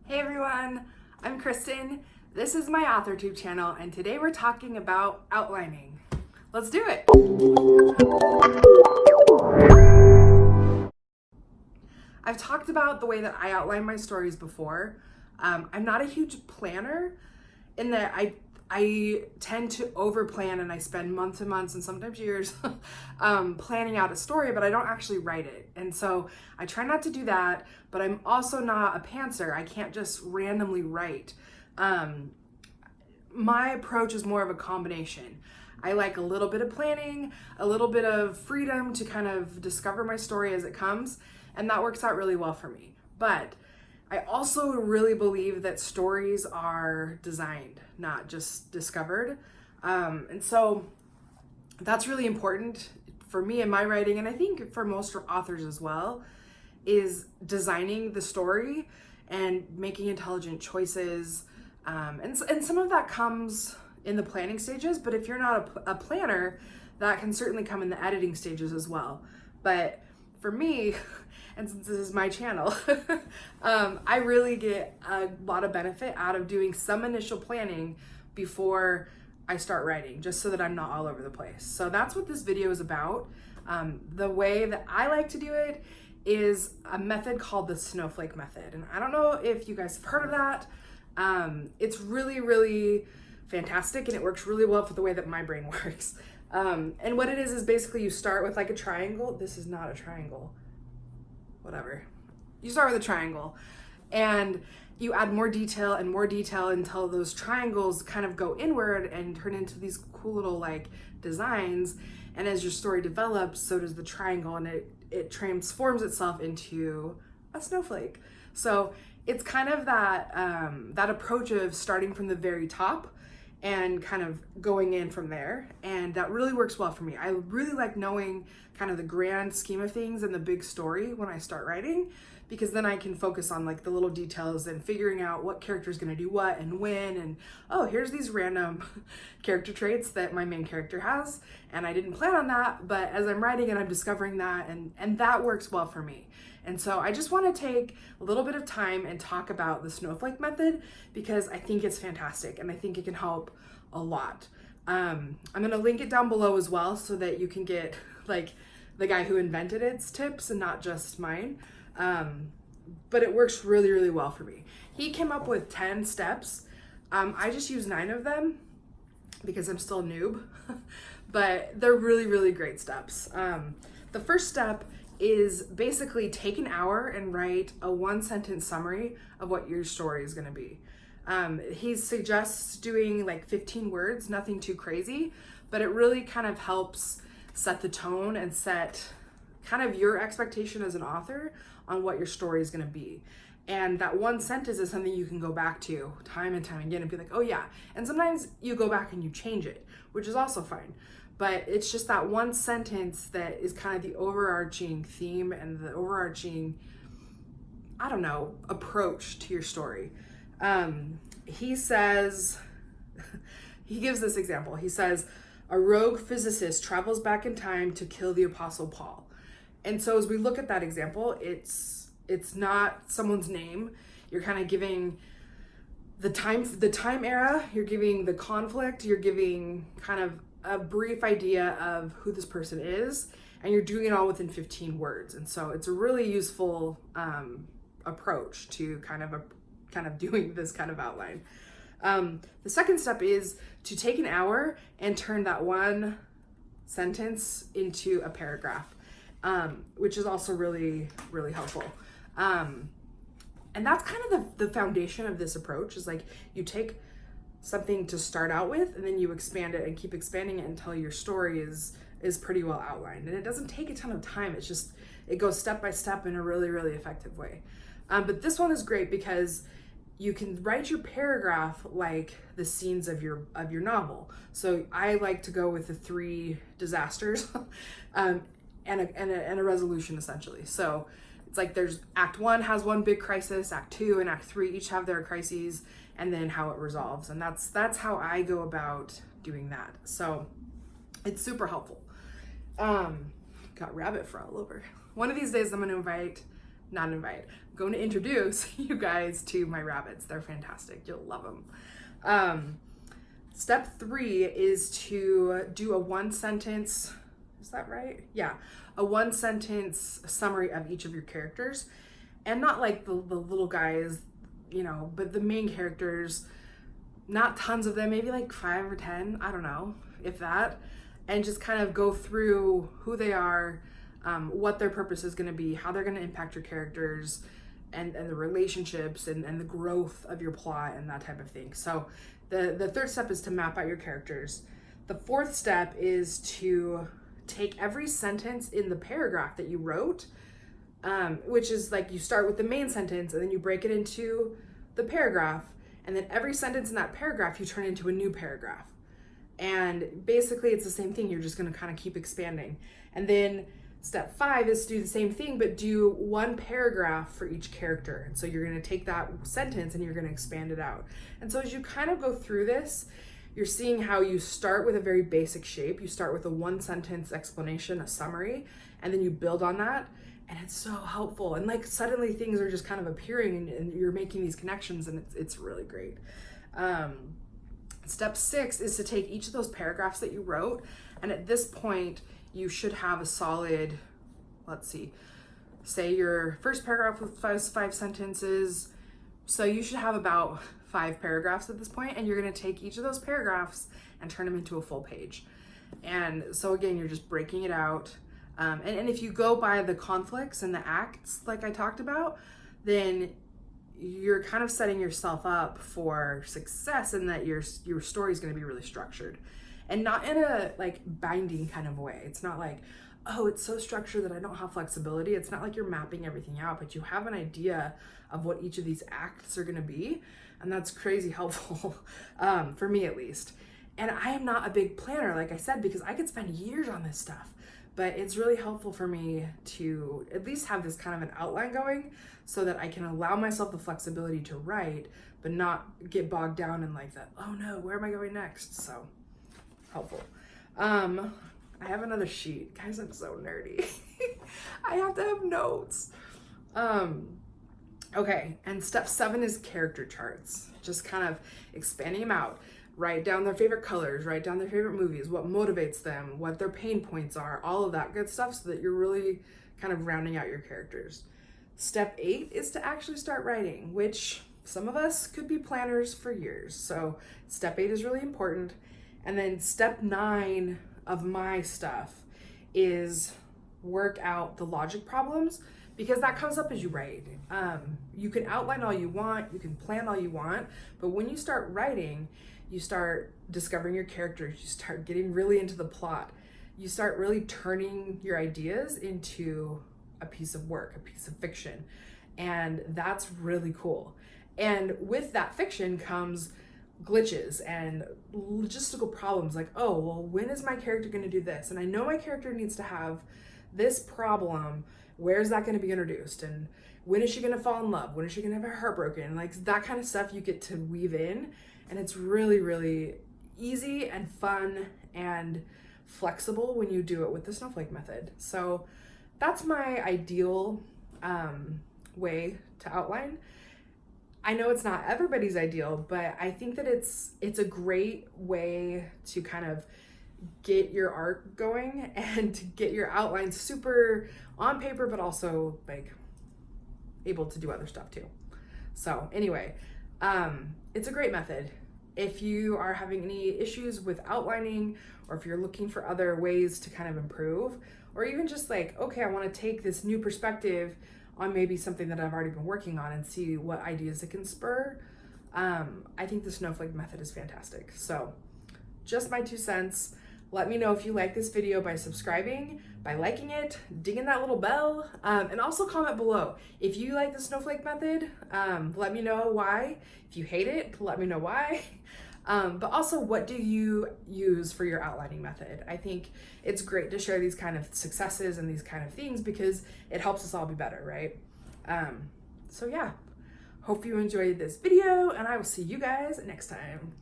Hey everyone, I'm Kristen. This is my AuthorTube channel, and today we're talking about outlining. Let's do it. I've talked about the way that I outline my stories before. I'm not a huge planner in that I tend to over plan, and I spend months and months and sometimes years planning out a story, but I don't actually write it. And so I try not to do that, but I'm also not a pantser. I can't just randomly write. My approach is more of a combination. I like a little bit of planning, a little bit of freedom to kind of discover my story as it comes, and that works out really well for me. But I also really believe that stories are designed, not just discovered. And so that's really important for me in my writing, and I think for most authors as well, is designing the story and making intelligent choices. And some of that comes in the planning stages, but if you're not a planner, that can certainly come in the editing stages as well. But for me, and since this is my channel, I really get a lot of benefit out of doing some initial planning before I start writing, just so that I'm not all over the place. So that's what this video is about. The way that I like to do it is a method called the Snowflake Method. And I don't know if you guys have heard of that. It's really, really fantastic, and it works really well for the way that my brain works. And what it is basically you start with like a triangle. This is not a triangle. Whatever. You start with a triangle and you add more detail and more detail until those triangles kind of go inward and turn into these cool little like designs. And as your story develops, so does the triangle, and it transforms itself into a snowflake. So it's kind of that that approach of starting from the very top and kind of going in from there, and that really works well for me. I really like knowing kind of the grand scheme of things and the big story when I start writing, because then I can focus on like the little details and figuring out what character is going to do what and when, and oh, here's these random character traits that my main character has, and I didn't plan on that, but as I'm writing it, I'm discovering that, and that works well for me. And so I just want to take a little bit of time and talk about the Snowflake Method, because I think it's fantastic and I think it can help a lot. I'm going to link it down below as well so that you can get like the guy who invented its tips and not just mine. But it works really, really well for me. He came up with 10 steps. I just use 9 of them because I'm still a noob, but they're really, really great steps. The first step is basically take an hour and write a 1-sentence summary of what your story is going to be. He suggests doing like 15 words, nothing too crazy, but it really kind of helps set the tone and set kind of your expectation as an author on what your story is going to be. And that one sentence is something you can go back to time and time again and be like, oh yeah. And sometimes you go back and you change it, which is also fine. But it's just that one sentence that is kind of the overarching theme and the overarching, I don't know, approach to your story. He says, he gives this example. He says, a rogue physicist travels back in time to kill the Apostle Paul. And so as we look at that example, it's not someone's name. You're kind of giving the time era, you're giving the conflict, you're giving kind of a brief idea of who this person is, and you're doing it all within 15 words. And so it's a really useful approach to kind of doing this kind of outline. The second step is to take an hour and turn that one sentence into a paragraph, which is also really, really helpful. And that's kind of the foundation of this approach, is like you take something to start out with, and then you expand it and keep expanding it until your story is pretty well outlined. And it doesn't take a ton of time. It's just, it goes step by step in a really, really effective way. But this one is great because you can write your paragraph like the scenes of your novel. So I like to go with the 3 disasters and a resolution, essentially. So it's like there's Act 1 has one big crisis, Act 2 and Act 3 each have their crises, and then how it resolves. And that's how I go about doing that. So it's super helpful. Got rabbit fur all over. One of these days I'm going to invite not invite. I'm going to introduce you guys to my rabbits. They're fantastic. You'll love them. Step 3 is to do a 1-sentence, is that right? Yeah, a 1-sentence summary of each of your characters. And not like the little guys, you know, but the main characters, not tons of them, maybe like 5 or 10, I don't know, if that. And just kind of go through who they are, what their purpose is going to be, how they're going to impact your characters, and the relationships and the growth of your plot and that type of thing. So the third step is to map out your characters. The fourth step is to take every sentence in the paragraph that you wrote, which is like you start with the main sentence and then you break it into the paragraph, and then every sentence in that paragraph you turn into a new paragraph. And basically it's the same thing. You're just going to kind of keep expanding. And then step 5 is to do the same thing, but do 1 paragraph for each character. And so you're going to take that sentence and you're going to expand it out. And so as you kind of go through this, you're seeing how you start with a very basic shape. You start with a 1-sentence explanation, a summary, and then you build on that. And it's so helpful. And like suddenly things are just kind of appearing and you're making these connections, and it's really great. Step 6 is to take each of those paragraphs that you wrote, and at this point you should have a solid, let's see, say your first paragraph with 5 sentences, so you should have about 5 paragraphs at this point, and you're going to take each of those paragraphs and turn them into a full page. And so again, you're just breaking it out, and if you go by the conflicts and the acts like I talked about, then you're kind of setting yourself up for success in that your story is going to be really structured, and not in a like binding kind of way. It's not like, oh, it's so structured that I don't have flexibility. It's not like you're mapping everything out, but you have an idea of what each of these acts are going to be, and that's crazy helpful for me at least. And I am not a big planner, like I said, because I could spend years on this stuff, but it's really helpful for me to at least have this kind of an outline going so that I can allow myself the flexibility to write, but not get bogged down in like that, oh no, where am I going next? So helpful. I have another sheet. Guys, I'm so nerdy. I have to have notes. Okay, and step 7 is character charts. Just kind of expanding them out. Write down their favorite colors, write down their favorite movies, what motivates them, what their pain points are, all of that good stuff, so that you're really kind of rounding out your characters. Step 8 is to actually start writing, which some of us could be planners for years. So step 8 is really important. And then step 9 of my stuff is work out the logic problems, because that comes up as you write. You can outline all you want, you can plan all you want, but when you start writing, you start discovering your characters, you start getting really into the plot, you start really turning your ideas into a piece of work, a piece of fiction, and that's really cool. And with that fiction comes glitches and logistical problems, like, oh, well, when is my character going to do this? And I know my character needs to have this problem. Where's that going to be introduced? And when is she going to fall in love? When is she going to have her heart broken? Like that kind of stuff you get to weave in, and it's really, really easy and fun and flexible when you do it with the Snowflake method. So that's my ideal way to outline. I know it's not everybody's ideal, but I think that it's a great way to kind of get your arc going and to get your outlines super on paper, but also like able to do other stuff too. So anyway, it's a great method. If you are having any issues with outlining, or if you're looking for other ways to kind of improve, or even just like, okay, I want to take this new perspective on maybe something that I've already been working on and see what ideas it can spur, I think the Snowflake method is fantastic. So just my 2 cents. Let me know if you like this video by subscribing, by liking it, dinging that little bell, and also comment below. If you like the Snowflake method, let me know why. If you hate it, let me know why. But also, what do you use for your outlining method? I think it's great to share these kind of successes and these kind of things because it helps us all be better, right? So yeah, hope you enjoyed this video, and I will see you guys next time.